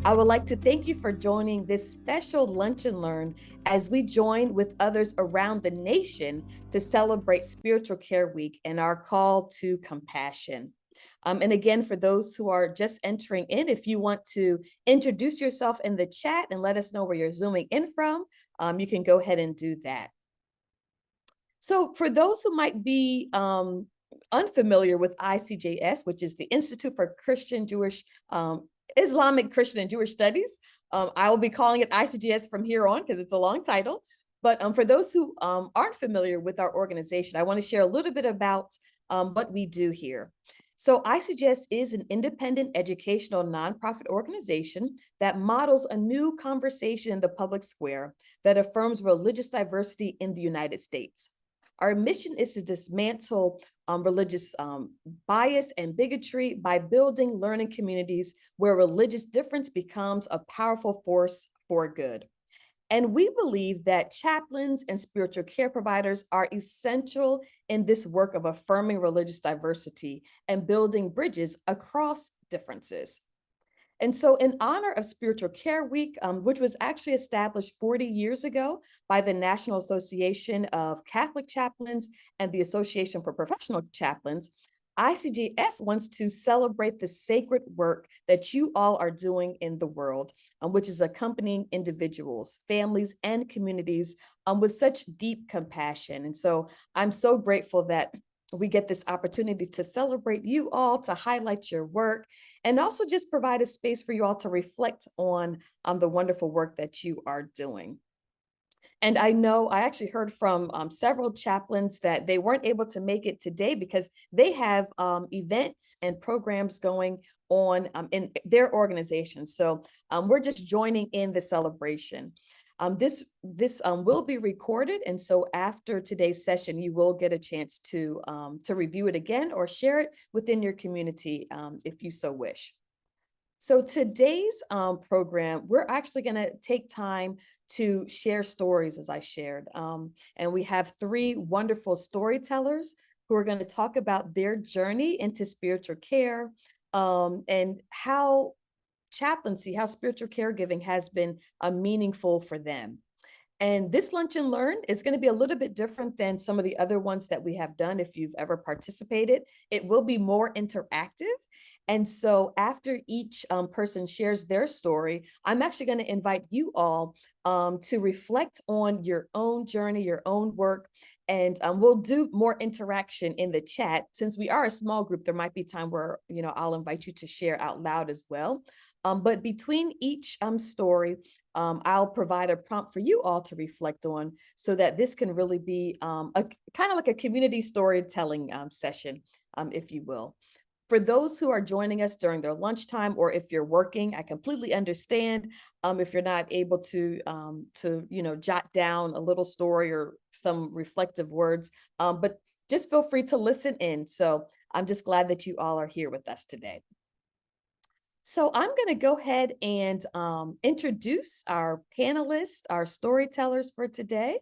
I would like to thank you for joining this special Lunch and Learn as we join with others around the nation to celebrate Spiritual Care Week and our call to compassion. And again, for those who are just entering in, if you want to introduce yourself in the chat and let us know where you're zooming in from, you can go ahead and do that. So, for those who might be unfamiliar with ICJS, which is the Institute for Christian Jewish Islamic Christian and Jewish Studies, I will be calling it ICJS from here on because it's a long title. But for those who aren't familiar with our organization, I want to share a little bit about what we do here. So ICJS is an independent educational nonprofit organization that models a new conversation in the public square that affirms religious diversity in the United States. Our mission is to dismantle religious bias and bigotry by building learning communities where religious difference becomes a powerful force for good. And we believe that chaplains and spiritual care providers are essential in this work of affirming religious diversity and building bridges across differences. And so, in honor of Spiritual Care Week, which was actually established 40 years ago by the National Association of Catholic Chaplains and the Association for Professional Chaplains, ICJS wants to celebrate the sacred work that you all are doing in the world, which is accompanying individuals, families, and communities with such deep compassion. And so, I'm so grateful that we get this opportunity to celebrate you all, to highlight your work, and also just provide a space for you all to reflect on the wonderful work that you are doing. And I know I actually heard from several chaplains that they weren't able to make it today because they have events and programs going on in their organization. So we're just joining in the celebration. This will be recorded, and so after today's session, you will get a chance to review it again or share it within your community if you so wish. So today's program, we're actually going to take time to share stories, as I shared, and we have three wonderful storytellers who are going to talk about their journey into spiritual care and how chaplaincy, how spiritual caregiving has been meaningful for them. And this Lunch and Learn is going to be a little bit different than some of the other ones that we have done. If you've ever participated, it will be more interactive. And so after each person shares their story, I'm actually going to invite you all to reflect on your own journey, your own work, and we'll do more interaction in the chat. Since we are a small group, there might be time where, I'll invite you to share out loud as well. But between each story, I'll provide a prompt for you all to reflect on so that this can really be a kind of like a community storytelling session, if you will. For those who are joining us during their lunchtime, or if you're working, I completely understand if you're not able to jot down a little story or some reflective words, but just feel free to listen in. So I'm just glad that you all are here with us today. So I'm going to go ahead and introduce our panelists, our storytellers for today.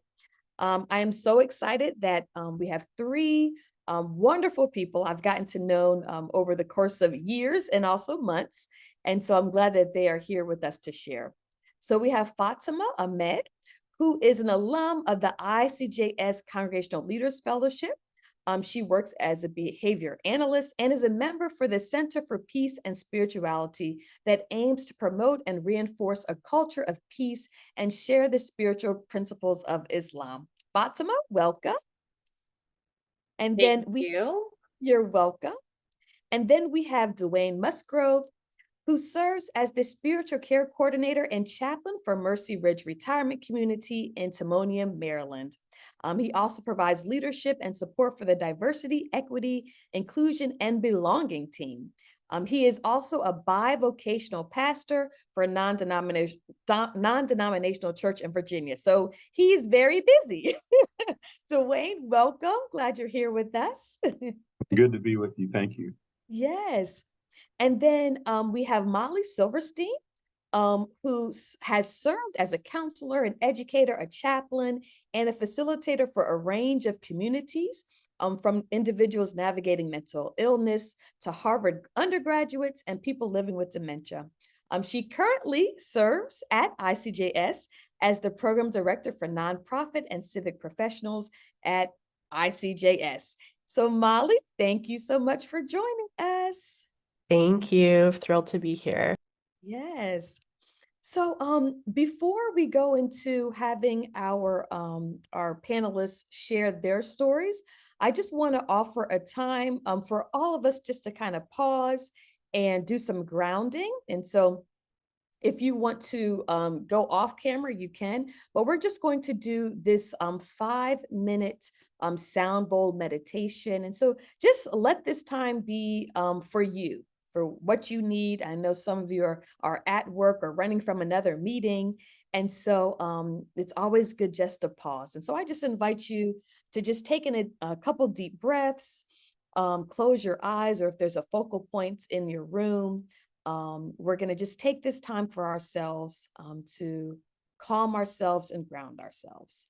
I am so excited that we have three wonderful people I've gotten to know over the course of years and also months. And so I'm glad that they are here with us to share. So we have Fatima Ahmed, who is an alum of the ICJS Congregational Leaders Fellowship. She works as a behavior analyst and is a member for the Center for Peace and Spirituality that aims to promote and reinforce a culture of peace and share the spiritual principles of Islam. Fatima, welcome. And Thank then you. you're welcome. And then we have Dwayne Musgrove, who serves as the spiritual care coordinator and chaplain for Mercy Ridge Retirement Community in Timonium, Maryland. He also provides leadership and support for the diversity, equity, inclusion, and belonging team. He is also a bivocational pastor for a non-denominational church in Virginia. So he's very busy. Dwayne, welcome. Glad you're here with us. Good to be with you. Thank you. Yes. And then we have Molly Silverstein, who has served as a counselor, an educator, a chaplain, and a facilitator for a range of communities, from individuals navigating mental illness to Harvard undergraduates and people living with dementia. She currently serves at ICJS as the Program Director for Nonprofit and Civic Professionals at ICJS. So, Molly, thank you so much for joining us. Thank you. Thrilled to be here. Yes. So, before we go into having our panelists share their stories, I just want to offer a time for all of us just to kind of pause and do some grounding. And so, if you want to go off camera, you can, but we're just going to do this 5 minute sound bowl meditation. And so just let this time be for you, for what you need. I know some of you are at work or running from another meeting. And so it's always good just to pause. And so I just invite you to just take in a couple deep breaths, close your eyes, or if there's a focal point in your room, we're going to just take this time for ourselves to calm ourselves and ground ourselves.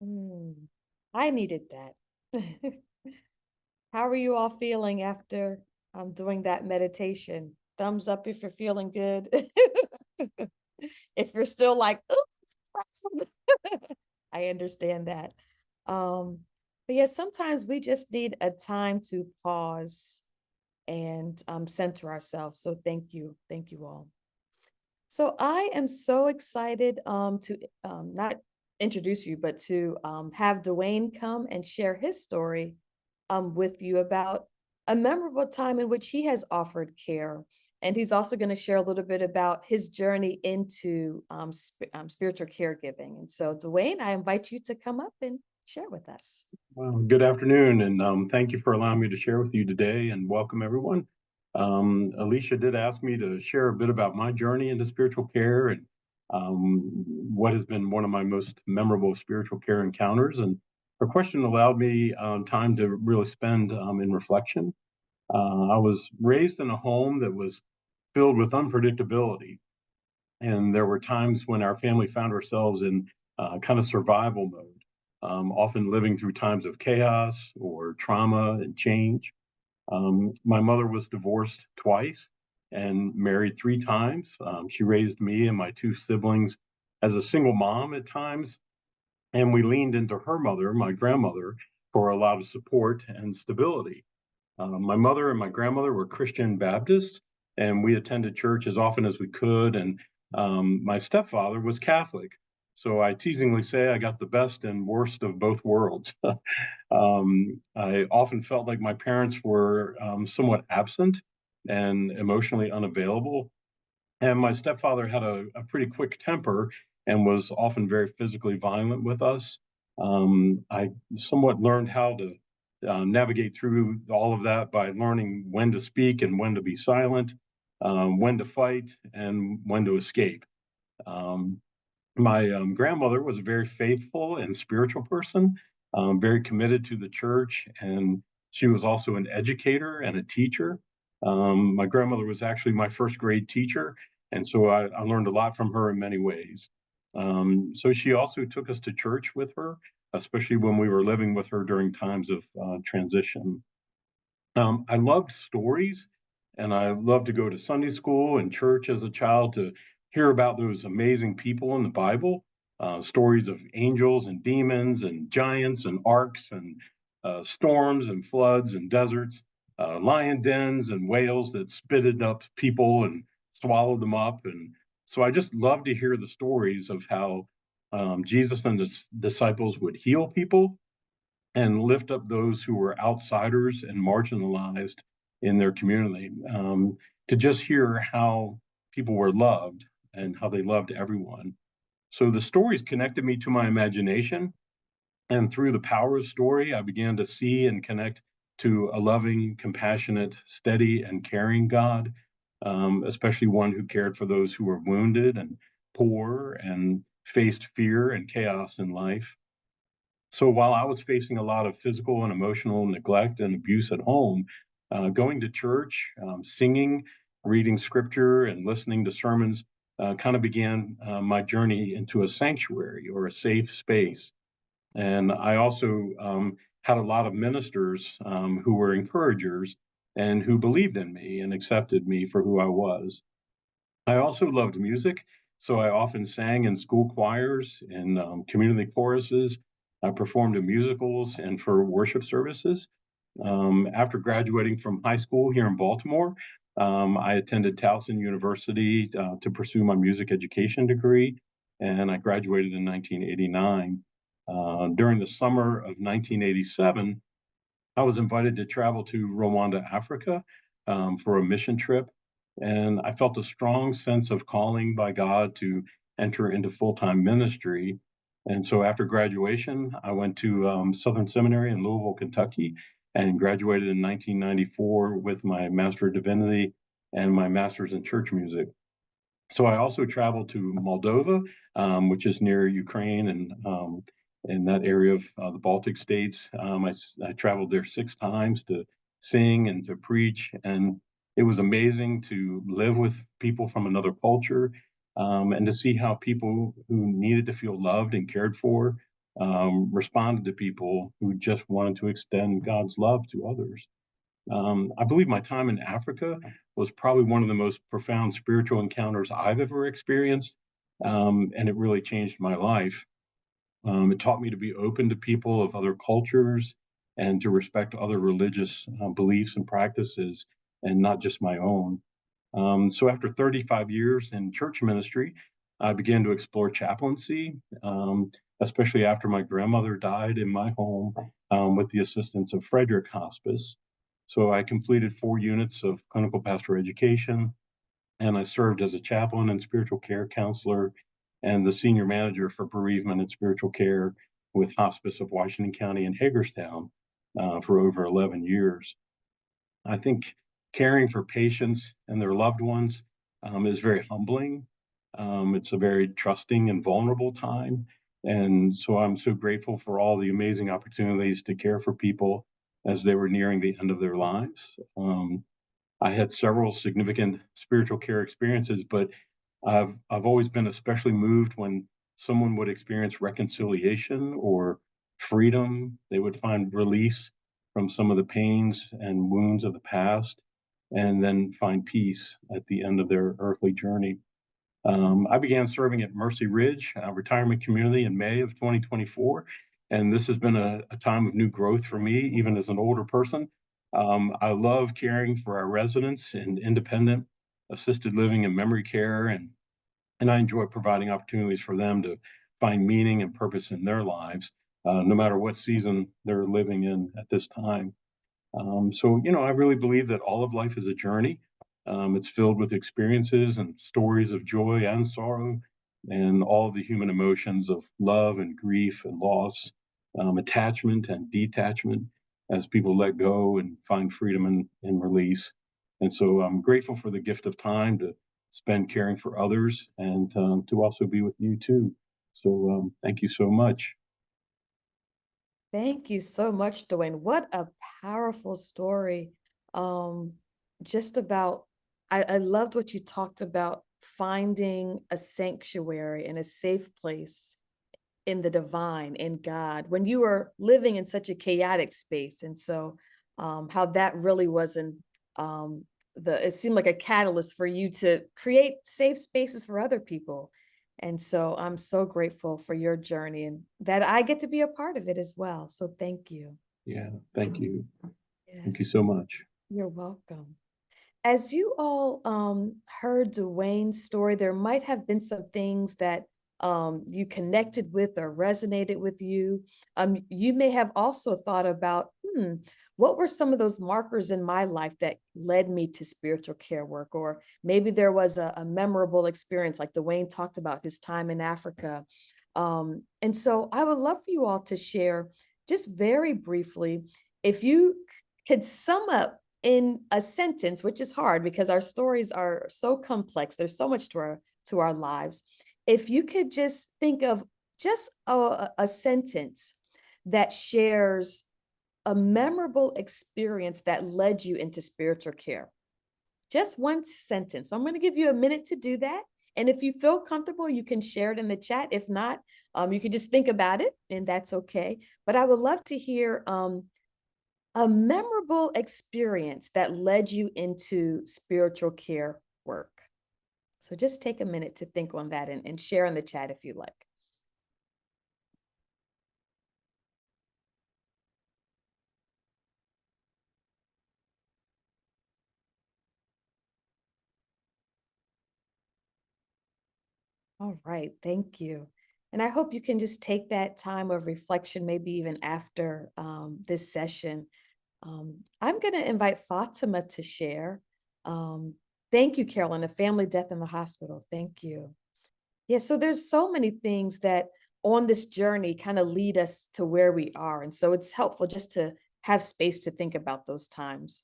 Mm, I needed that. How are you all feeling after doing that meditation? Thumbs up if you're feeling good. If you're still like, "Ooh, I understand that. Um, but yeah, sometimes we just need a time to pause and center ourselves. So thank you all. So I am so excited to not introduce you, but to have Dwayne come and share his story with you about a memorable time in which he has offered care. And he's also going to share a little bit about his journey into spiritual caregiving. And so, Dwayne, I invite you to come up and share with us. Well, good afternoon, and thank you for allowing me to share with you today, and welcome everyone. Alicia did ask me to share a bit about my journey into spiritual care and what has been one of my most memorable spiritual care encounters. And her question allowed me time to really spend in reflection. I was raised in a home that was filled with unpredictability. And there were times when our family found ourselves in kind of survival mode, often living through times of chaos or trauma and change. My mother was divorced twice and married three times. She raised me and my two siblings as a single mom at times, and we leaned into her mother, my grandmother, for a lot of support and stability. My mother and my grandmother were Christian Baptists, and we attended church as often as we could. And my stepfather was Catholic. So I teasingly say I got the best and worst of both worlds. I often felt like my parents were somewhat absent and emotionally unavailable. And my stepfather had a pretty quick temper and was often very physically violent with us. I somewhat learned how to navigate through all of that by learning when to speak and when to be silent, when to fight and when to escape. Um, my grandmother was a very faithful and spiritual person, very committed to the church, and she was also an educator and a teacher. My grandmother was actually my first grade teacher, and so I learned a lot from her in many ways. So she also took us to church with her, especially when we were living with her during times of transition. I loved stories, and I loved to go to Sunday school and church as a child to hear about those amazing people in the Bible, stories of angels and demons and giants and arks and storms and floods and deserts, lion dens and whales that spitted up people and swallowed them up. And so I just love to hear the stories of how Jesus and his disciples would heal people and lift up those who were outsiders and marginalized in their community. To just hear how people were loved and how they loved everyone. So the stories connected me to my imagination. And through the power of story, I began to see and connect to a loving, compassionate, steady, and caring God, especially one who cared for those who were wounded and poor and faced fear and chaos in life. So while I was facing a lot of physical and emotional neglect and abuse at home, going to church, singing, reading scripture, and listening to sermons kind of began my journey into a sanctuary or a safe space. And I also had a lot of ministers who were encouragers and who believed in me and accepted me for who I was. I also loved music, so I often sang in school choirs and community choruses. I performed in musicals and for worship services. After graduating from high school here in Baltimore, I attended Towson University to pursue my music education degree, and I graduated in 1989. During the summer of 1987, I was invited to travel to Rwanda, Africa, for a mission trip, and I felt a strong sense of calling by God to enter into full-time ministry. And so after graduation, I went to Southern Seminary in Louisville, Kentucky, and graduated in 1994 with my Master of Divinity and my Master's in Church Music. So I also traveled to Moldova, which is near Ukraine and in that area of the Baltic states. I traveled there 6 times to sing and to preach, and it was amazing to live with people from another culture and to see how people who needed to feel loved and cared for responded to people who just wanted to extend God's love to others. I believe my time in Africa was probably one of the most profound spiritual encounters I've ever experienced, and it really changed my life. It taught me to be open to people of other cultures and to respect other religious beliefs and practices, and not just my own. So after 35 years in church ministry, I began to explore chaplaincy, especially after my grandmother died in my home with the assistance of Frederick Hospice. So I completed 4 units of clinical pastoral education, and I served as a chaplain and spiritual care counselor and the senior manager for bereavement and spiritual care with Hospice of Washington County in Hagerstown for over 11 years. I think caring for patients and their loved ones is very humbling. It's a very trusting and vulnerable time. And so I'm so grateful for all the amazing opportunities to care for people as they were nearing the end of their lives. I had several significant spiritual care experiences, but I've always been especially moved when someone would experience reconciliation or freedom. They would find release from some of the pains and wounds of the past, and then find peace at the end of their earthly journey. I began serving at Mercy Ridge Retirement Community in May of 2024, and this has been a time of new growth for me, even as an older person. I love caring for our residents in independent assisted living and memory care, and I enjoy providing opportunities for them to find meaning and purpose in their lives, no matter what season they're living in at this time. I really believe that all of life is a journey. It's filled with experiences and stories of joy and sorrow, and all of the human emotions of love and grief and loss, attachment and detachment as people let go and find freedom and release. And so I'm grateful for the gift of time to spend caring for others and to also be with you too. So thank you so much. Thank you so much, Dwayne. What a powerful story. Um, just about, I loved what you talked about finding a sanctuary and a safe place in the divine, in God, when you were living in such a chaotic space. And so, how that really wasn't it seemed like a catalyst for you to create safe spaces for other people. And so I'm so grateful for your journey and that I get to be a part of it as well. So thank you. Yeah, thank you. Thank you Yes, so much. you're welcome. As you all heard Dwayne's story, there might have been some things that you connected with or resonated with you. You may have also thought about, what were some of those markers in my life that led me to spiritual care work? Or maybe there was a memorable experience, like Dwayne talked about his time in Africa. And so I would love for you all to share just very briefly, if you could sum up in a sentence, which is hard because our stories are so complex. There's so much to our lives. If you could just think of just a sentence that shares a memorable experience that led you into spiritual care. Just one sentence. I'm going to give you a minute to do that. And if you feel comfortable, you can share it in the chat. If not, you can just think about it, and that's okay. But I would love to hear a memorable experience that led you into spiritual care work. So just take a minute to think on that and share in the chat if you like. All right, thank you. And I hope you can just take that time of reflection, maybe even after this session. I'm going to invite Fatima to share. Um, Thank you, Carolyn, a family death in the hospital. Thank you. Yeah, so there's so many things that on this journey kind of lead us to where we are. And so it's helpful just to have space to think about those times.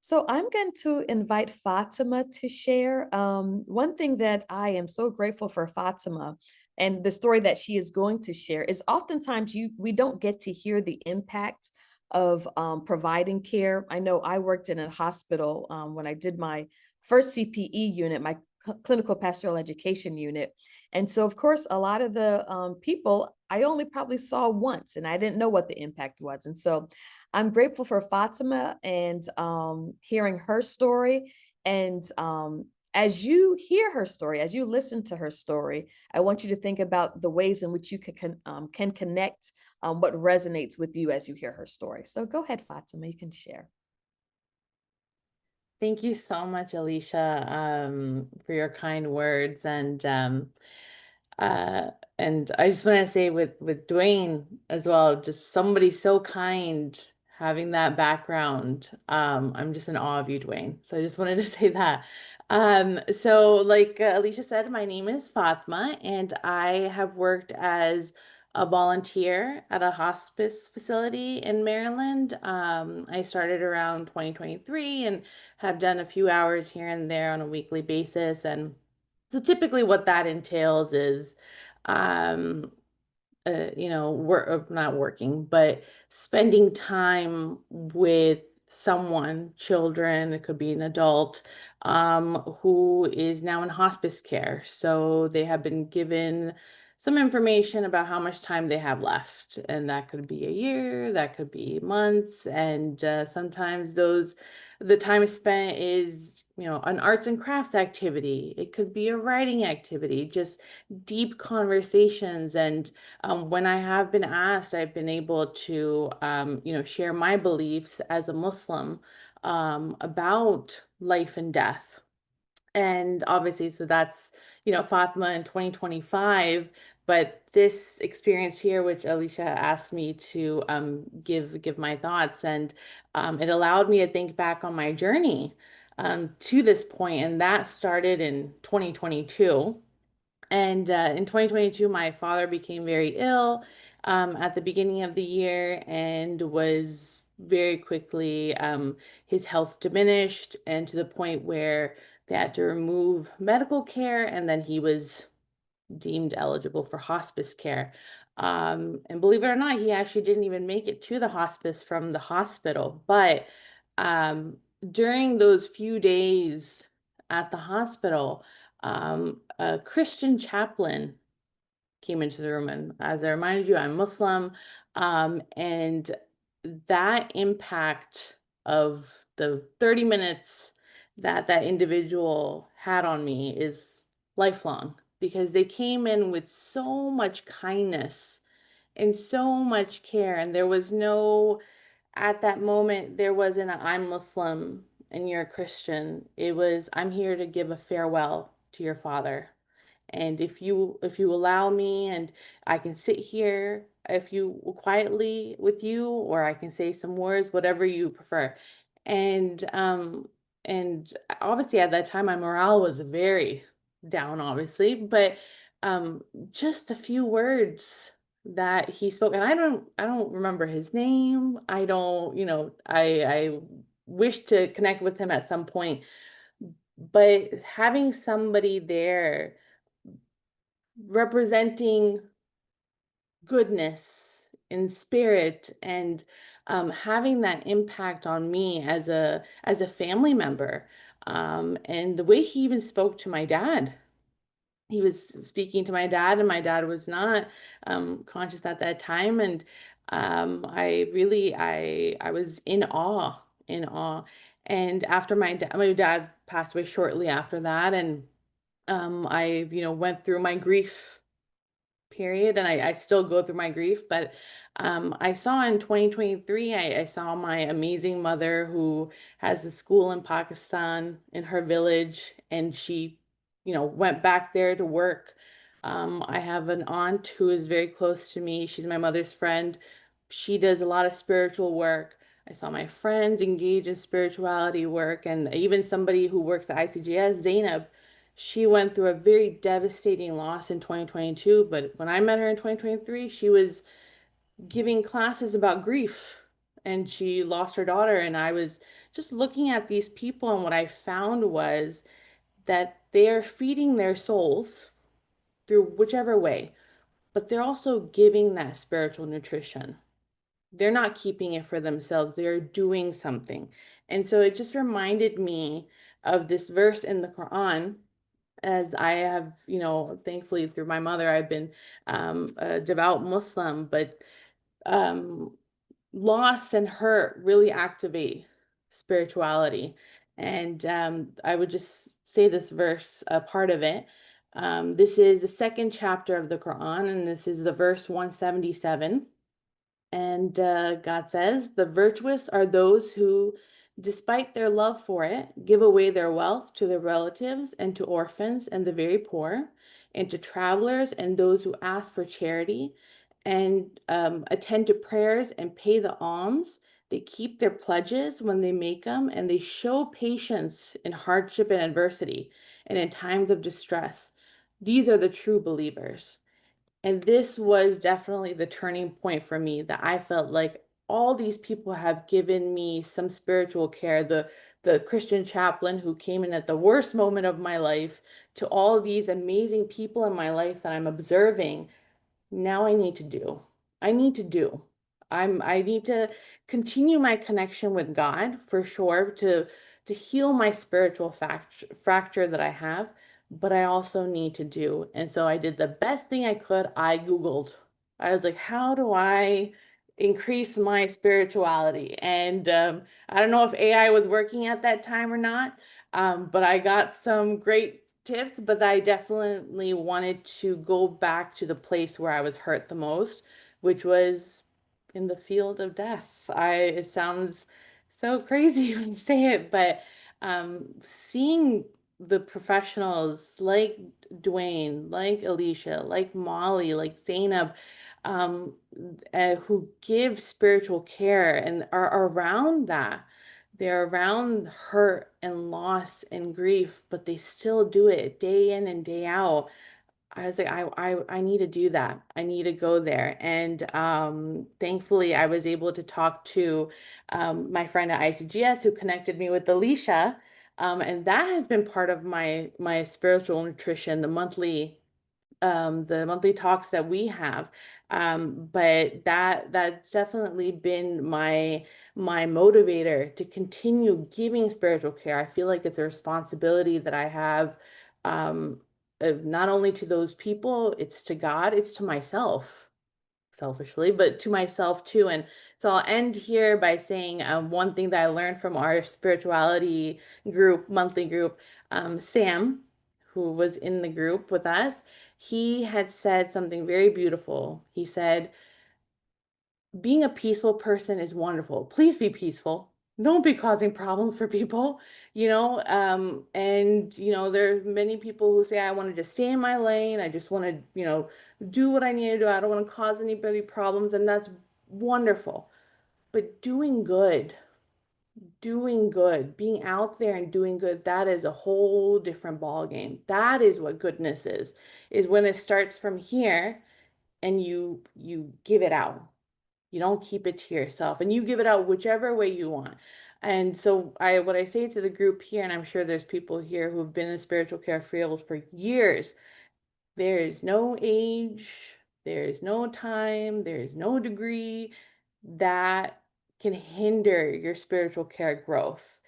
So I'm going to invite Fatima to share. One thing that I am so grateful for Fatima and the story that she is going to share is oftentimes we don't get to hear the impact of providing care. I know I worked in a hospital when I did my first CPE unit. My clinical pastoral education unit. And so, of course, a lot of the people I only probably saw once, and I didn't know what the impact was. And so I'm grateful for Fatima and hearing her story. And as you hear her story, as you listen to her story, I want you to think about the ways in which you can connect what resonates with you as you hear her story. So go ahead, Fatima, you can share. Thank you so much, Alicia, for your kind words. Uh, and I just want to say with Dwayne as well, just somebody so kind, having that background. I'm just in awe of you, Dwayne. So I just wanted to say that. So like Alicia said, my name is Fatma, and I have worked as a volunteer at a hospice facility in Maryland. I started around 2023 and have done a few hours here and there on a weekly basis. And so typically what that entails is, um, not working, but spending time with someone, children, it could be an adult, who is now in hospice care. So they have been given some information about how much time they have left, and that could be a year, that could be months, and sometimes the time spent is, an arts and crafts activity. It could be a writing activity, just deep conversations. And when I have been asked, I've been able to, share my beliefs as a Muslim about life and death. And obviously, so that's, Fatima in 2025. But this experience here, which Alicia asked me to give my thoughts, and it allowed me to think back on my journey to this point, and that started in 2022. And in 2022, my father became very ill at the beginning of the year and was very quickly, his health diminished, and to the point where they had to remove medical care, and then he was deemed eligible for hospice care. And believe it or not, he actually didn't even make it to the hospice from the hospital. But um, during those few days at the hospital, a Christian chaplain came into the room. And as I reminded you, I'm Muslim. And that impact of the 30 minutes that that individual had on me is lifelong, because they came in with so much kindness and so much care. And there was no, at that moment, there wasn't a, I'm Muslim and you're a Christian. It was, I'm here to give a farewell to your father. And if you allow me, and I can sit here if you quietly with you, or I can say some words, whatever you prefer. And obviously at that time my morale was very down, obviously, but um just a few words that he spoke, and I don't remember his name. I don't, I wish to connect with him at some point, but having somebody there representing goodness in spirit, and having that impact on me as a family member, and the way he even spoke to my dad. He was speaking to my dad, and my dad was not conscious at that time. And I was in awe, in awe. And after my dad passed away shortly after that, and I, went through my grief period, and I still go through my grief. But I saw in 2023, I saw my amazing mother, who has a school in Pakistan in her village, and she, went back there to work. I have an aunt who is very close to me. She's my mother's friend. She does a lot of spiritual work. I saw my friends engage in spirituality work, and even somebody who works at ICGS, Zainab. She went through a very devastating loss in 2022, but when I met her in 2023, she was giving classes about grief, and she lost her daughter. And I was just looking at these people, and what I found was that they are feeding their souls through whichever way, but they're also giving that spiritual nutrition. They're not keeping it for themselves, they're doing something. And so it just reminded me of this verse in the Quran, as I have, thankfully through my mother, I've been a devout Muslim, but um, loss and hurt really activate spirituality. And I would just say this verse, a part of it. This is the second chapter of the Quran, and this is the verse 177. And God says, the virtuous are those who, despite their love for it, give away their wealth to their relatives and to orphans and the very poor, and to travelers and those who ask for charity, and attend to prayers and pay the alms. They keep their pledges when they make them, and they show patience in hardship and adversity, and in times of distress. These are the true believers. And this was definitely the turning point for me, that I felt like all these people have given me some spiritual care. The Christian chaplain who came in at the worst moment of my life, to all these amazing people in my life that I'm observing. Now I need to do. I need to do. I need to continue my connection with God for sure, to heal my spiritual fracture that I have, but I also need to do. And so I did the best thing I could. I Googled. I was like, how do I increase my spirituality? And I don't know if AI was working at that time or not, but I got some great tips, but I definitely wanted to go back to the place where I was hurt the most, which was in the field of death. It sounds so crazy when you say it, but seeing the professionals like Dwayne, like Alicia, like Molly, like Zainab, um, who give spiritual care and are around that. They're around hurt and loss and grief, but they still do it day in and day out. I was like, I need to do that. I need to go there. And thankfully, I was able to talk to my friend at ICGS who connected me with Alicia. And that has been part of my spiritual nutrition, the monthly talks that we have. But that's definitely been my motivator to continue giving spiritual care. I feel like it's a responsibility that I have, not only to those people, it's to God, it's to myself, selfishly, but to myself too. And so I'll end here by saying one thing that I learned from our spirituality group, monthly group, Sam, who was in the group with us, he had said something very beautiful. He said, being a peaceful person is wonderful. Please be peaceful. Don't be causing problems for people, and there are many people who say, I want to just stay in my lane. I just want to, do what I need to do. I don't want to cause anybody problems, and that's wonderful. But doing good, being out there and doing good, that is a whole different ball game. That is what goodness is when it starts from here and you give it out. You don't keep it to yourself, and you give it out whichever way you want. And so what I say to the group here, and I'm sure there's people here who've been in the spiritual care field for years, there is no age, there is no time, there is no degree that can hinder your spiritual care growth.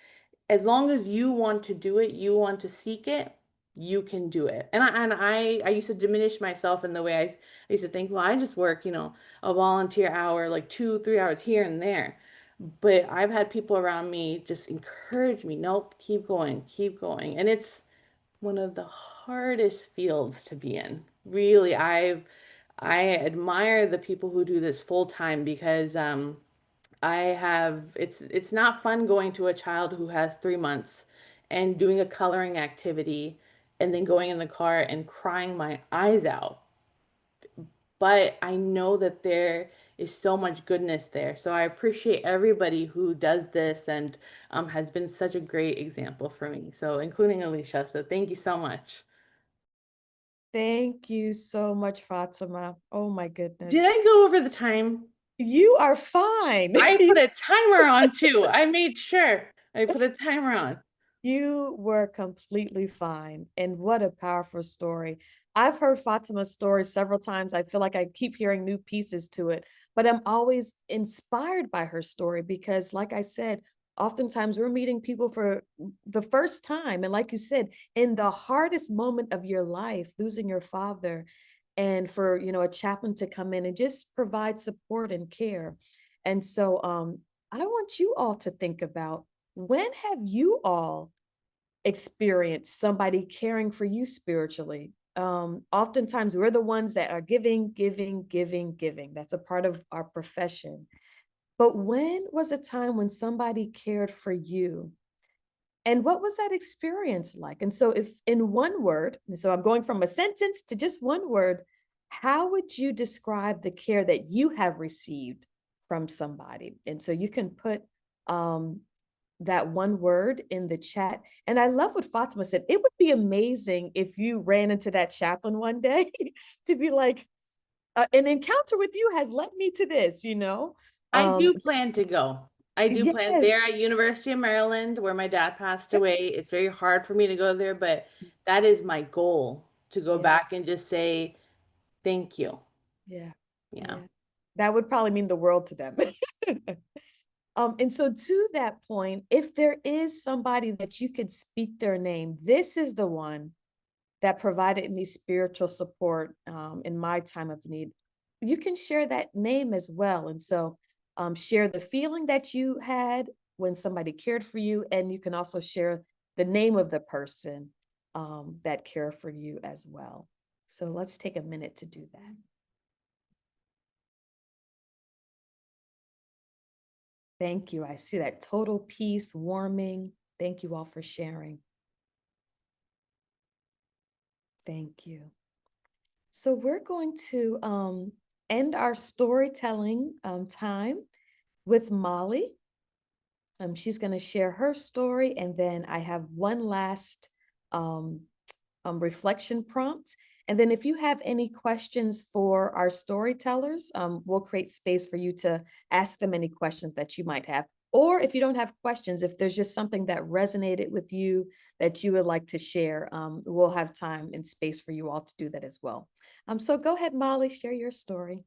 As long as you want to do it, you want to seek it, you can do it. And I used to diminish myself in the way I used to think, well, I just work, a volunteer hour, like 2, 3 hours here and there. But I've had people around me just encourage me, nope, keep going, keep going. And it's one of the hardest fields to be in. Really, I admire the people who do this full time, because it's not fun going to a child who has 3 months and doing a coloring activity and then going in the car and crying my eyes out. But I know that there is so much goodness there. So I appreciate everybody who does this, and has been such a great example for me. So including Alicia. So thank you so much. Thank you so much, Fatima. Oh my Did goodness. I go over the time? You are fine. I put a timer on too. I made sure I put a timer on. You were completely fine. And what a powerful story. I've heard Fatima's story several times. I feel like I keep hearing new pieces to it, but I'm always inspired by her story because, like I said, oftentimes we're meeting people for the first time. And like you said, in the hardest moment of your life, losing your father, and for, a chaplain to come in and just provide support and care. And so I want you all to think about, when have you all experienced somebody caring for you spiritually? Oftentimes we're the ones that are giving, giving, giving, giving. That's a part of our profession. But when was a time when somebody cared for you? And what was that experience like? And so, if in one word, and so I'm going from a sentence to just one word, how would you describe the care that you have received from somebody? And so you can put that one word in the chat. And I love what Fatima said. It would be amazing if you ran into that chaplain one day to be like, an encounter with you has led me to this, I do plan to go. I do plan Yes. there at University of Maryland, where my dad passed away. It's very hard for me to go there, but that is my goal, to go Yeah. back and just say thank you. Yeah. Yeah. That would probably mean the world to them. And so to that point, if there is somebody that you could speak their name, this is the one that provided me spiritual support in my time of need. You can share that name as well. And so share the feeling that you had when somebody cared for you. And you can also share the name of the person that cared for you as well. So let's take a minute to do that. Thank you. I see that total peace, warming. Thank you all for sharing. Thank you. So we're going to end our storytelling time with Molly. She's going to share her story, and then I have one last reflection prompt. And then if you have any questions for our storytellers, we'll create space for you to ask them any questions that you might have. Or if you don't have questions, if there's just something that resonated with you that you would like to share, we'll have time and space for you all to do that as well. So go ahead, Molly, share your story.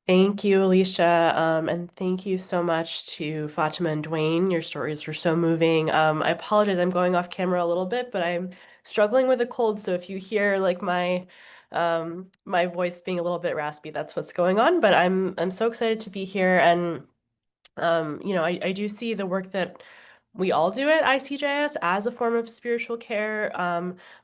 Thank you, Alicia. And thank you so much to Fatima and Dwayne. Your stories were so moving. I apologize, I'm going off camera a little bit, but I'm struggling with a cold. So if you hear like my voice being a little bit raspy, that's what's going on. But I'm so excited to be here. And I do see the work that we all do at ICJS as a form of spiritual care.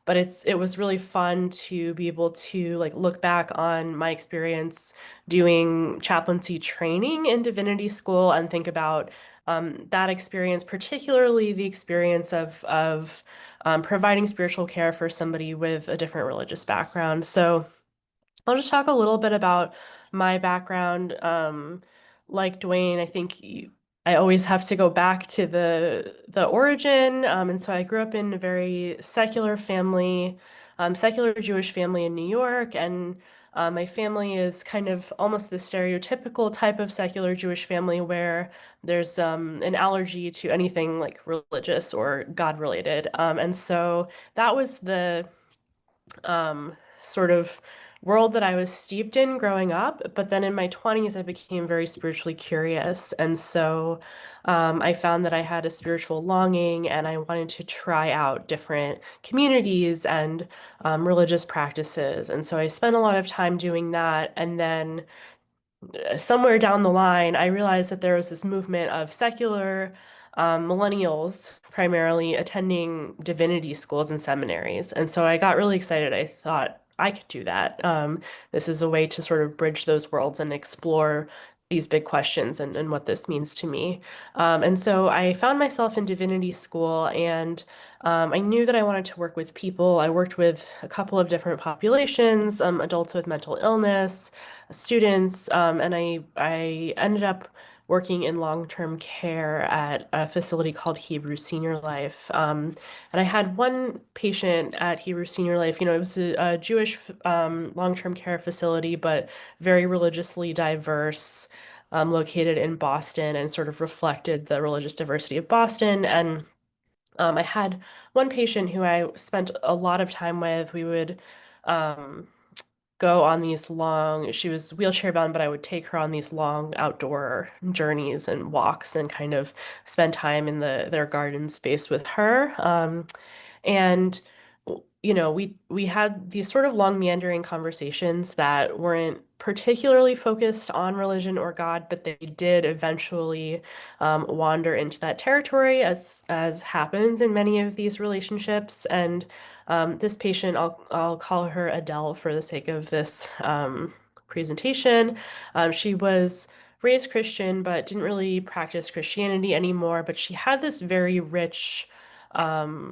But it was really fun to be able to like look back on my experience doing chaplaincy training in divinity school and think about that experience, particularly the experience of providing spiritual care for somebody with a different religious background. So I'll just talk a little bit about my background. Like Dwayne, I think I always have to go back to the origin. And so I grew up in a very secular family, secular Jewish family in New York. And my family is kind of almost the stereotypical type of secular Jewish family where there's an allergy to anything like religious or God related. And so that was the sort of world that I was steeped in growing up. But then in my 20s, I became very spiritually curious. And so I found that I had a spiritual longing and I wanted to try out different communities and religious practices. And so I spent a lot of time doing that. And then somewhere down the line, I realized that there was this movement of secular millennials primarily attending divinity schools and seminaries. And so I got really excited. I thought I could do that. This is a way to sort of bridge those worlds and explore these big questions and what this means to me. And so I found myself in divinity school, and I knew that I wanted to work with people. I worked with a couple of different populations, adults with mental illness, students, and I ended up working in long-term care at a facility called Hebrew Senior Life. And I had one patient at Hebrew Senior Life. It was a Jewish long-term care facility, but very religiously diverse, located in Boston, and sort of reflected the religious diversity of Boston. And I had one patient who I spent a lot of time with. We would go on these long, she was wheelchair bound, but I would take her on these long outdoor journeys and walks and kind of spend time in their garden space with her. And you know, we had these sort of long meandering conversations that weren't particularly focused on religion or God, but they did eventually wander into that territory, as happens in many of these relationships. And this patient, I'll call her Adele for the sake of this presentation. She was raised Christian, but didn't really practice Christianity anymore. But she had this very rich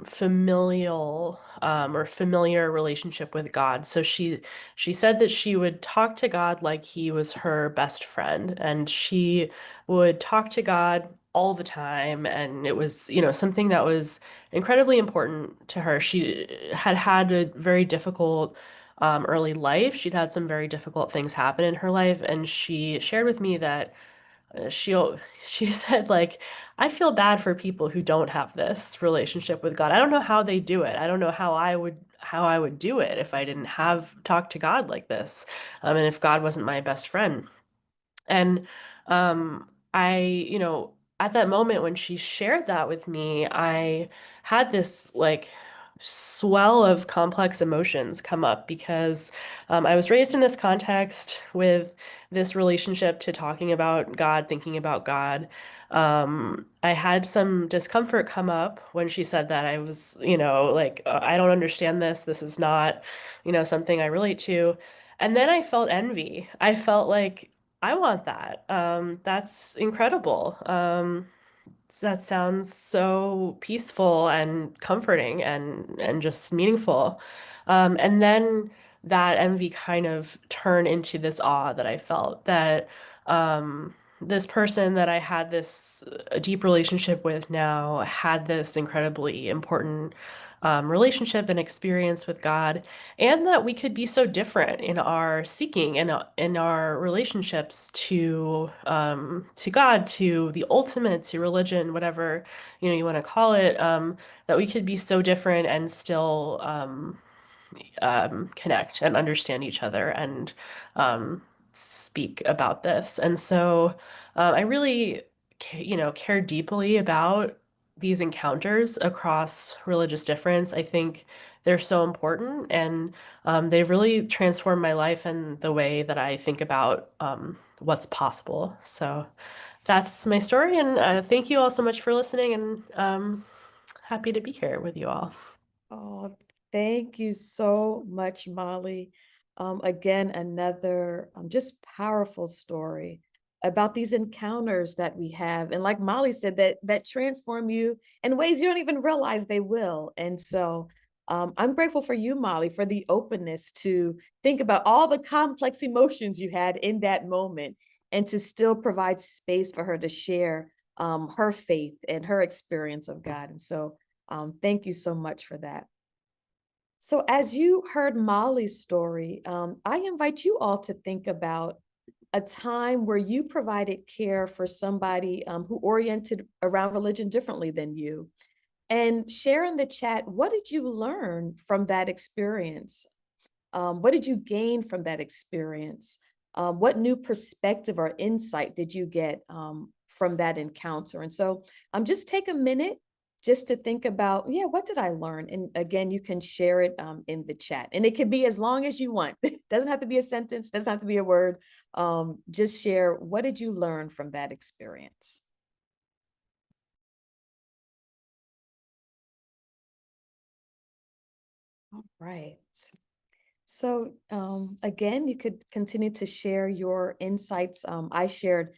familial or familiar relationship with God. So she said that she would talk to God like he was her best friend, and she would talk to God all the time. And it was, you know, something that was incredibly important to her. She had a very difficult early life. She'd had some very difficult things happen in her life, and she shared with me that she said, like, I feel bad for people who don't have this relationship with God. I don't know how they do it. I don't know how I would do it if I didn't have talked to God like this, and if God wasn't my best friend. And I, you know, at that moment when she shared that with me, I had this like swell of complex emotions come up because I was raised in this context with this relationship to talking about God, thinking about God. I had some discomfort come up when she said that. I was, you know, like, I don't understand this. This is not, you know, something I relate to. And then I felt envy. I felt like, I want that. That's incredible. That sounds so peaceful and comforting and just meaningful. And then that envy kind of turned into this awe that I felt that this person that I had this a deep relationship with now had this incredibly important relationship and experience with God, and that we could be so different in our seeking and in our relationships to God, to the ultimate, to religion, whatever you know you want to call it. That we could be so different and still connect and understand each other and speak about this. And so I really, you know, care deeply about these encounters across religious difference. I think they're so important, and they've really transformed my life and the way that I think about what's possible. So that's my story, and thank you all so much for listening, and happy to be here with you all. Oh, thank you so much, Molly. Again, another just powerful story about these encounters that we have. And like Molly said, that transform you in ways you don't even realize they will. And so I'm grateful for you, Molly, for the openness to think about all the complex emotions you had in that moment and to still provide space for her to share her faith and her experience of God. And so thank you so much for that. So, as you heard Molly's story, I invite you all to think about a time where you provided care for somebody who oriented around religion differently than you. And share in the chat, what did you learn from that experience? What did you gain from that experience? What new perspective or insight did you get from that encounter? And so just take a minute just to think about, yeah, what did I learn? And again, you can share it in the chat. And it can be as long as you want. It doesn't have to be a sentence, doesn't have to be a word. Just share, what did you learn from that experience? All right. So again, you could continue to share your insights. I shared,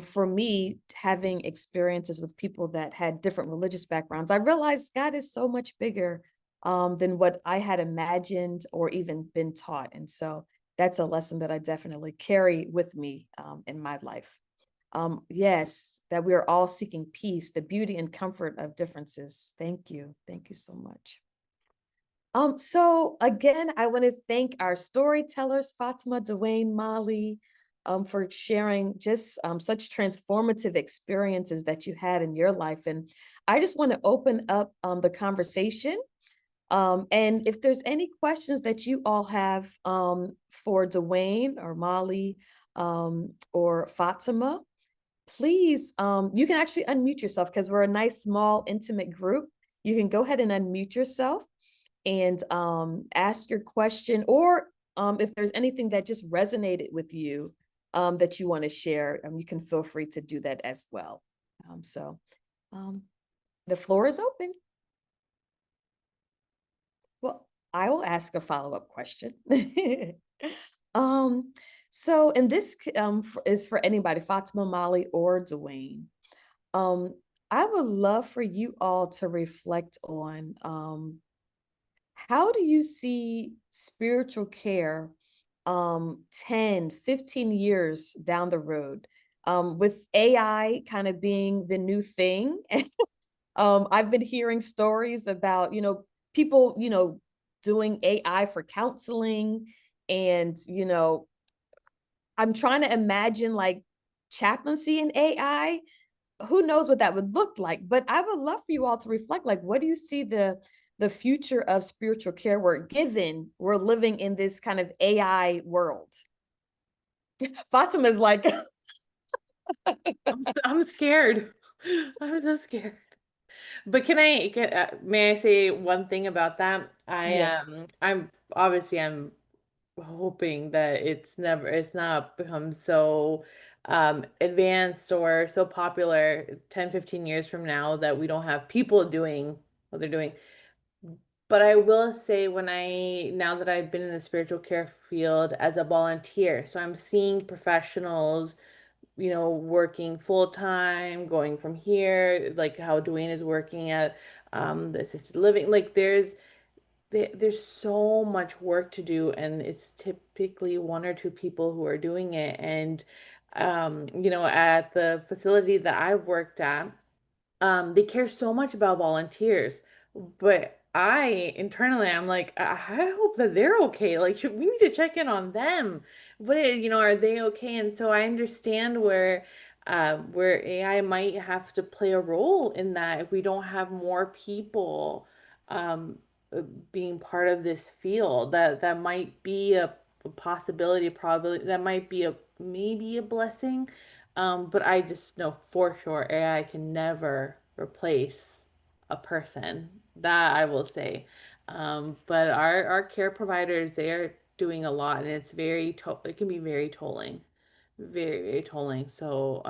for me, having experiences with people that had different religious backgrounds, I realized God is so much bigger than what I had imagined or even been taught. And so that's a lesson that I definitely carry with me in my life. Yes, that we are all seeking peace, the beauty and comfort of differences. Thank you. Thank you so much. So again, I want to thank our storytellers, Fatima, Dwayne, Molly, for sharing just such transformative experiences that you had in your life. And I just want to open up the conversation And if there's any questions that you all have for Dwayne or Molly or Fatima, please, you can actually unmute yourself because we're a nice, small, intimate group. You can go ahead and unmute yourself and ask your question, or if there's anything that just resonated with you that you want to share, you can feel free to do that as well. So the floor is open. Well, I will ask a follow-up question. So, and this is for anybody, Fatima, Molly, or Dwayne. I would love for you all to reflect on how do you see spiritual care 10, 15 years down the road, with AI kind of being the new thing. I've been hearing stories about, people, doing AI for counseling. And, I'm trying to imagine like chaplaincy in AI. Who knows what that would look like? But I would love for you all to reflect, like, what do you see the future of spiritual care work, given we're living in this kind of AI world? Fatima's like, I'm scared. I'm so scared. But may I say one thing about that? yeah, I'm hoping that it's not become so advanced or so popular 10, 15 years from now that we don't have people doing what they're doing. But I will say now that I've been in the spiritual care field as a volunteer, so I'm seeing professionals, working full time, going from here, like how Dwayne is working at the assisted living. Like there's so much work to do, and it's typically one or two people who are doing it. And at the facility that I've worked at, they care so much about volunteers, but internally I'm like, I hope that they're okay. Like, we need to check in on them. Are they okay? And so I understand where AI might have to play a role in that if we don't have more people um, being part of this field, that might be a possibility, probably that might be maybe a blessing. But I just know for sure AI can never replace a person. That I will say. But our care providers, they are doing a lot, and it can be very tolling. Very, very tolling. So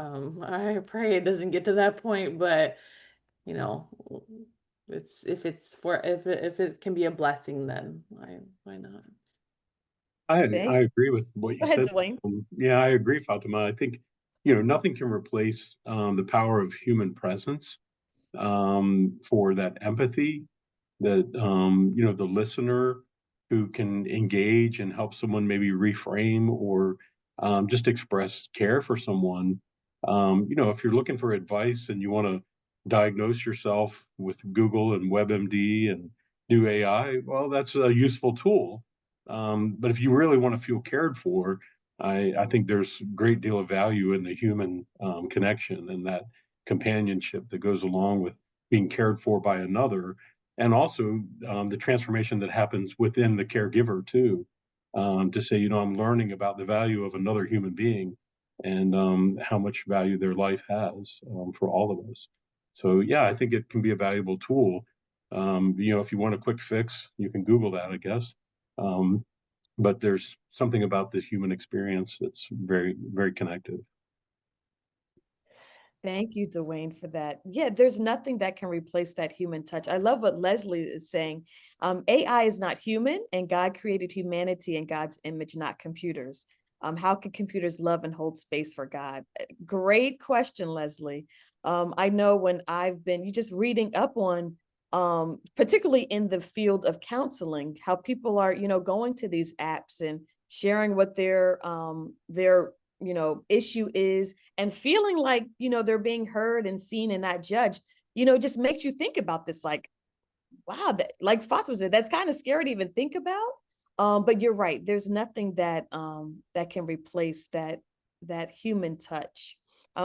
I pray it doesn't get to that point, but you know, if it can be a blessing, then why not? I thank you. agree with what Go you ahead, said. Dwayne. Yeah, I agree, Fatima. I think, nothing can replace the power of human presence, for that empathy, that the listener who can engage and help someone maybe reframe or just express care for someone. If you're looking for advice and you want to diagnose yourself with Google and WebMD and do AI, well, that's a useful tool. But if you really want to feel cared for, I think there's a great deal of value in the human connection and that companionship that goes along with being cared for by another, and also the transformation that happens within the caregiver too. To say, I'm learning about the value of another human being and how much value their life has for all of us. So yeah, I think it can be a valuable tool. If you want a quick fix, you can Google that, I guess. Um, but there's something about this human experience that's very, very connected. Thank you, Dwayne, for that. Yeah, there's nothing that can replace that human touch. I love what Leslie is saying. AI is not human, and God created humanity in God's image, not computers. How can computers love and hold space for God? Great question, Leslie. I know when I've been you just reading up on, particularly in the field of counseling, how people are, going to these apps and sharing what their issue is, and feeling like, they're being heard and seen and not judged, just makes you think about this, like, wow, that, like Fatima said, that's kind of scary to even think about. But you're right, there's nothing that can replace that human touch.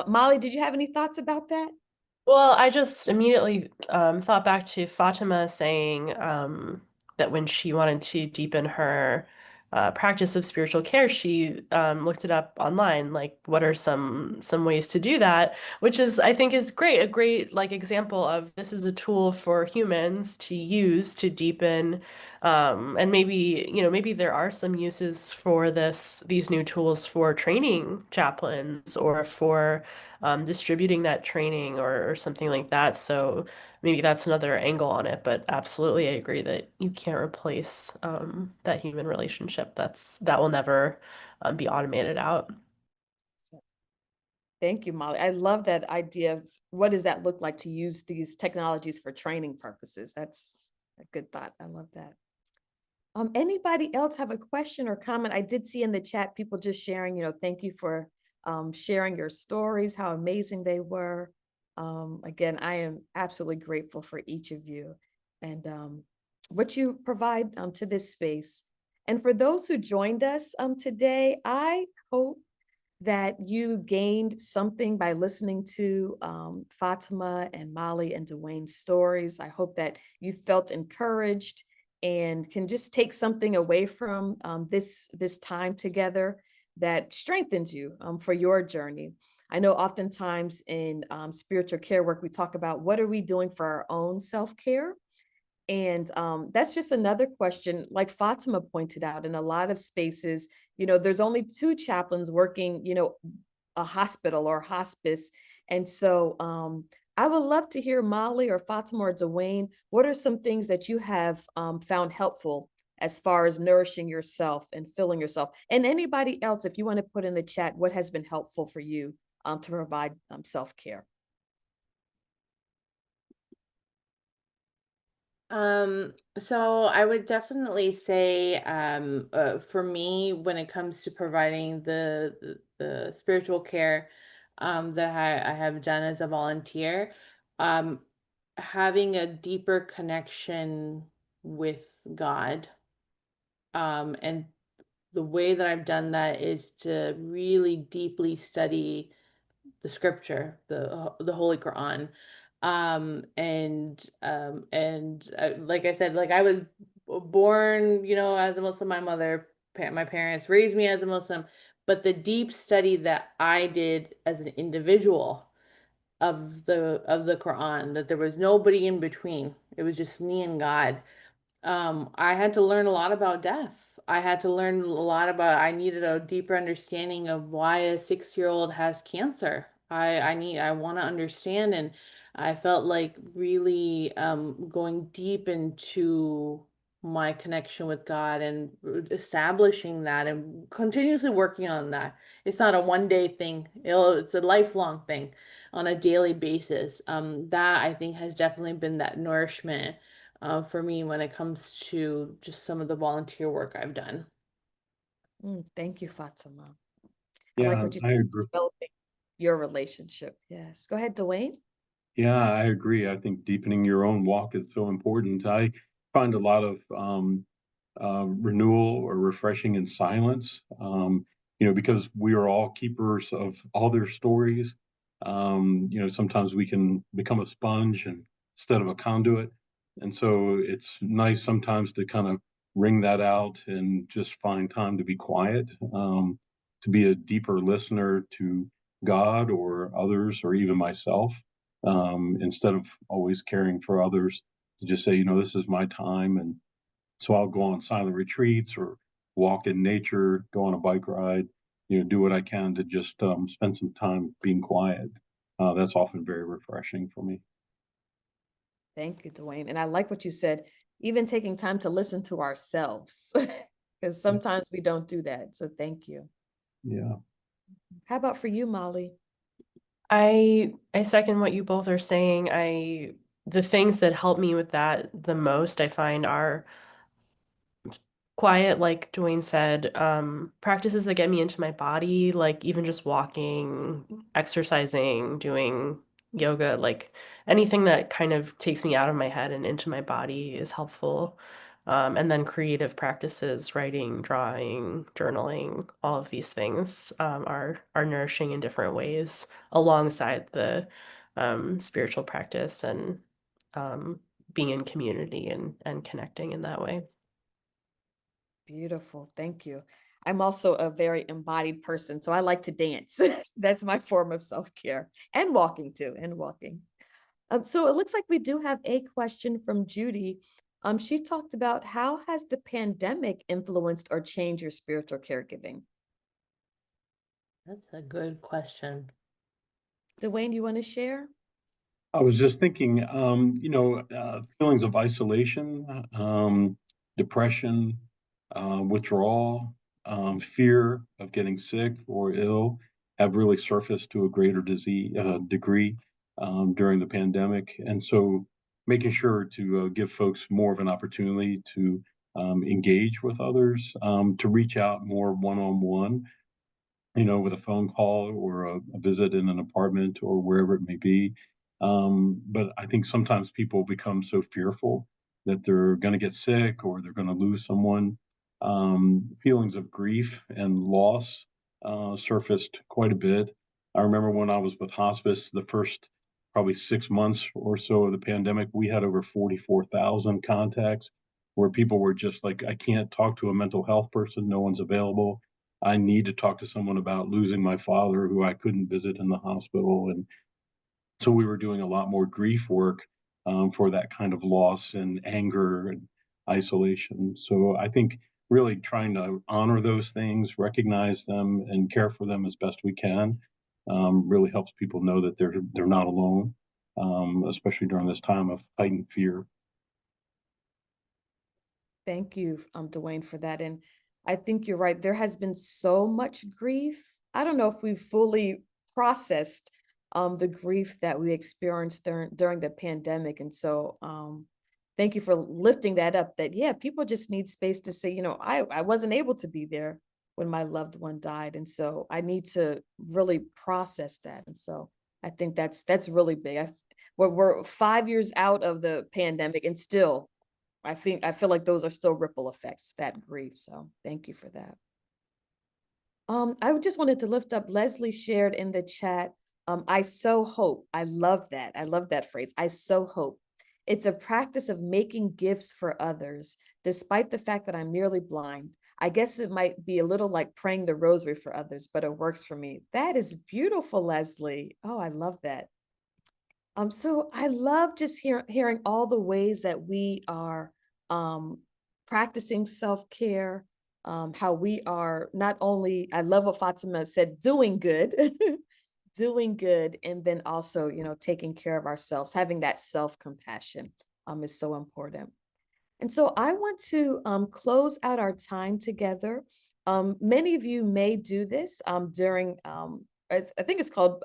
Molly, did you have any thoughts about that? Well, I just immediately thought back to Fatima saying, that when she wanted to deepen her practice of spiritual care, she looked it up online, like what are some ways to do that, which is, I think, is great, a great like example of this is a tool for humans to use to deepen, and maybe, you know, maybe there are some uses for these new tools for training chaplains or for distributing that training or something like that. So maybe that's another angle on it, but absolutely, I agree that you can't replace that human relationship. That will never be automated out. Thank you, Molly. I love that idea of what does that look like to use these technologies for training purposes. That's a good thought. I love that. Anybody else have a question or comment? I did see in the chat people just sharing, you know, thank you for sharing your stories, how amazing they were. Again, I am absolutely grateful for each of you and what you provide to this space. And for those who joined us today, I hope that you gained something by listening to Fatima and Molly and Dwayne's stories. I hope that you felt encouraged and can just take something away from this time together that strengthens you for your journey. I know oftentimes in spiritual care work, we talk about what are we doing for our own self-care? And that's just another question, like Fatima pointed out, in a lot of spaces, you know, there's only two chaplains working, you know, a hospital or hospice. And so I would love to hear Molly or Fatima or Dwayne, what are some things that you have found helpful as far as nourishing yourself and filling yourself? And anybody else, if you want to put in the chat, what has been helpful for you to provide self-care? So I would definitely say, for me, when it comes to providing the spiritual care, that I have done as a volunteer, um, having a deeper connection with God, and the way that I've done that is to really deeply study the scripture, the Holy Quran. Like I said, like I was born, you know, as a Muslim. My mother, my parents raised me as a Muslim, but the deep study that I did as an individual of the Quran, that there was nobody in between. It was just me and God. I had to learn a lot about death. I had to learn a lot about, I needed a deeper understanding of why a 6-year-old has cancer. I want to understand. And I felt like really going deep into my connection with God and establishing that and continuously working on that. It's not a one day thing. It's a lifelong thing on a daily basis. That I think has definitely been that nourishment for me when it comes to just some of the volunteer work I've done. Thank you, Fatima. I like Yeah, what you I said, agree. developing your relationship. Yes. Go ahead, Dwayne. Yeah, I agree. I think deepening your own walk is so important. I find a lot of renewal or refreshing in silence, you know, because we are all keepers of all their stories. You know, sometimes we can become a sponge instead of a conduit. And so it's nice sometimes to kind of wring that out and just find time to be quiet, to be a deeper listener to God or others or even myself, instead of always caring for others, to just say, you know, this is my time. And so I'll go on silent retreats or walk in nature, go on a bike ride, you know, do what I can to just spend some time being quiet. That's often very refreshing for me. Thank you, Dwayne. And I like what you said, even taking time to listen to ourselves, because Yeah. sometimes we don't do that. So thank you. Yeah. How about for you, Molly? I second what you both are saying. The things that help me with that the most, I find, are quiet, like Dwayne said, practices that get me into my body, like even just walking, exercising, doing yoga, like anything that kind of takes me out of my head and into my body is helpful. And then creative practices, writing, drawing, journaling, all of these things are nourishing in different ways alongside the spiritual practice and um, being in community and connecting in that way. Beautiful. Thank you. I'm also a very embodied person, so I like to dance. That's my form of self-care, and walking too, and walking. So it looks like we do have a question from Judy. She talked about, how has the pandemic influenced or changed your spiritual caregiving? That's a good question. Dwayne, you want to share? I was just thinking, feelings of isolation, depression, withdrawal, fear of getting sick or ill have really surfaced to a greater degree during the pandemic. And so making sure to give folks more of an opportunity to engage with others, to reach out more one-on-one, with a phone call or a visit in an apartment or wherever it may be. But I think sometimes people become so fearful that they're going to get sick or they're going to lose someone. Feelings of grief and loss surfaced quite a bit. I remember when I was with hospice, the first probably 6 months or so of the pandemic, we had over 44,000 contacts where people were just like, I can't talk to a mental health person, no one's available. I need to talk to someone about losing my father who I couldn't visit in the hospital. And so we were doing a lot more grief work for that kind of loss and anger and isolation. So I think really trying to honor those things, recognize them, and care for them as best we can really helps people know that they're not alone, especially during this time of heightened fear. Thank you, Dwayne, for that. And I think you're right. There has been so much grief. I don't know if we've fully processed the grief that we experienced during the pandemic. And so thank you for lifting that up, that, yeah, people just need space to say, I wasn't able to be there when my loved one died. And so I need to really process that. And so I think that's really big. We're 5 years out of the pandemic, and still I feel like those are still ripple effects, that grief. So thank you for that. I just wanted to lift up, Leslie shared in the chat, I so hope. I love that. I love that phrase. I so hope. It's a practice of making gifts for others, despite the fact that I'm merely blind. I guess it might be a little like praying the rosary for others, but it works for me. That is beautiful, Leslie. Oh, I love that. So I love just hearing all the ways that we are um, practicing self-care, how we are not only, I love what Fatima said, doing good, doing good, and then also, taking care of ourselves, having that self-compassion is so important. And so I want to close out our time together. Many of you may do this during, I think it's called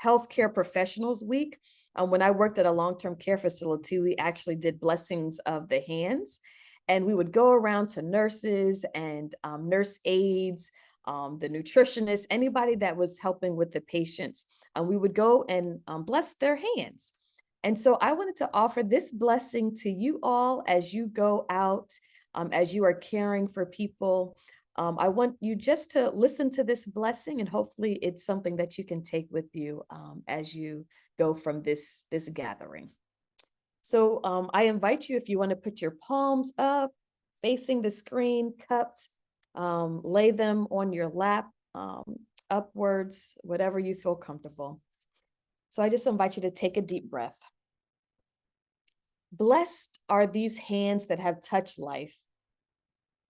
Healthcare Professionals Week. When I worked at a long-term care facility, we actually did blessings of the hands. And we would go around to nurses and nurse aides, the nutritionists, anybody that was helping with the patients. And we would go and bless their hands. And so I wanted to offer this blessing to you all as you go out, as you are caring for people. I want you just to listen to this blessing, and hopefully it's something that you can take with you as you go from this gathering. So I invite you, if you want to put your palms up, facing the screen, cupped, lay them on your lap, upwards, whatever you feel comfortable. So I just invite you to take a deep breath. Blessed are these hands that have touched life.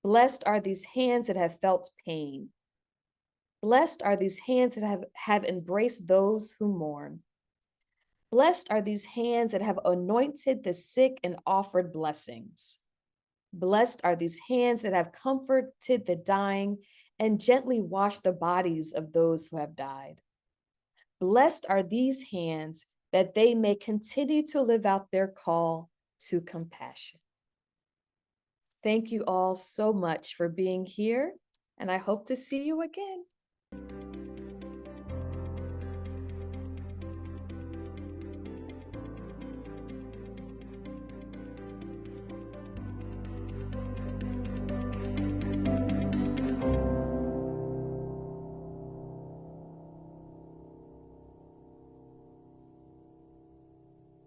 Blessed are these hands that have felt pain. Blessed are these hands that have embraced those who mourn. Blessed are these hands that have anointed the sick and offered blessings. Blessed are these hands that have comforted the dying and gently washed the bodies of those who have died. Blessed are these hands that they may continue to live out their call to compassion. Thank you all so much for being here, and I hope to see you again.